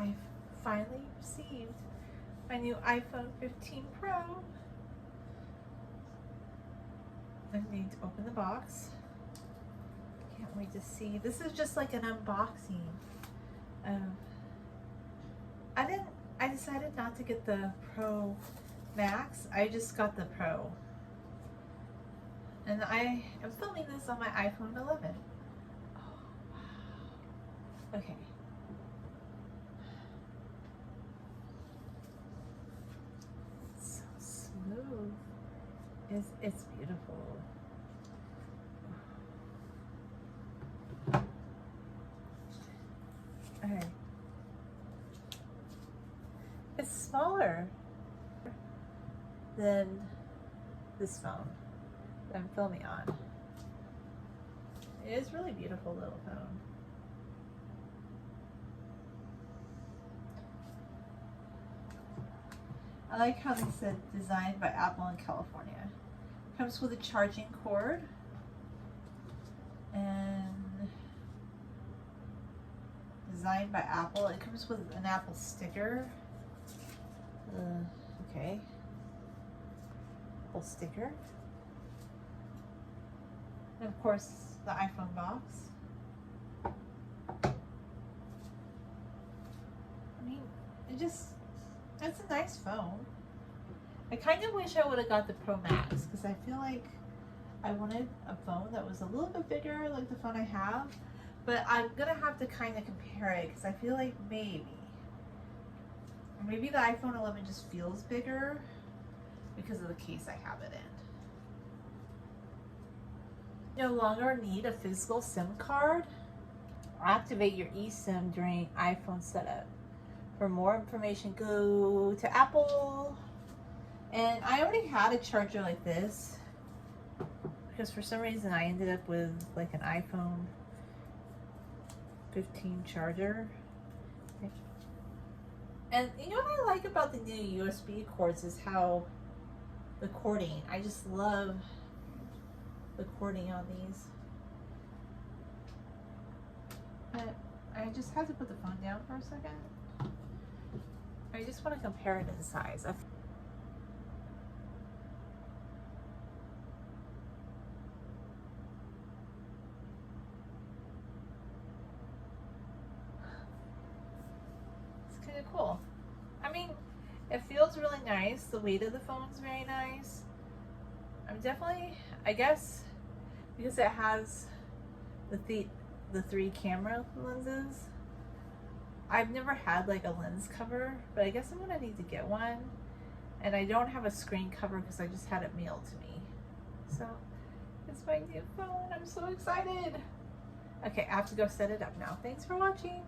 I've finally received my new iPhone 15 Pro. I need to open the box. Can't wait to see. This is just like an unboxing of, I decided not to get the Pro Max. I just got the Pro. And I am filming this on my iPhone 11. Oh, wow. Okay. It's so smooth. It's beautiful. Okay. It's smaller than this phone that I'm filming on. It is really beautiful little phone. I like how they said designed by Apple in California. Comes with a charging cord and designed by Apple. It comes with an Apple sticker. Okay. Apple sticker. And of course, the iPhone box. I mean, it's a nice phone. I kind of wish I would have got the Pro Max because I feel like I wanted a phone that was a little bit bigger like the phone I have, but I'm gonna have to kind of compare it because I feel like maybe the iPhone 11 just feels bigger because of the case I have it in. No longer need a physical SIM card. Activate your eSIM during iPhone setup. For more information, go to Apple. And I already had a charger like this because for some reason I ended up with like an iPhone 15 charger. And you know what I like about the new USB cords is how the cording, I just love the cording on these. But I just had to put the phone down for a second. I just want to compare it in size. It's kind of cool. I mean, it feels really nice. The weight of the phone's very nice. I'm definitely, I guess, because it has the 3 camera lenses. I've never had like a lens cover, but I guess I'm gonna need to get one. And I don't have a screen cover because I just had it mailed to me. So it's my new phone. I'm so excited. Okay, I have to go set it up now. Thanks for watching.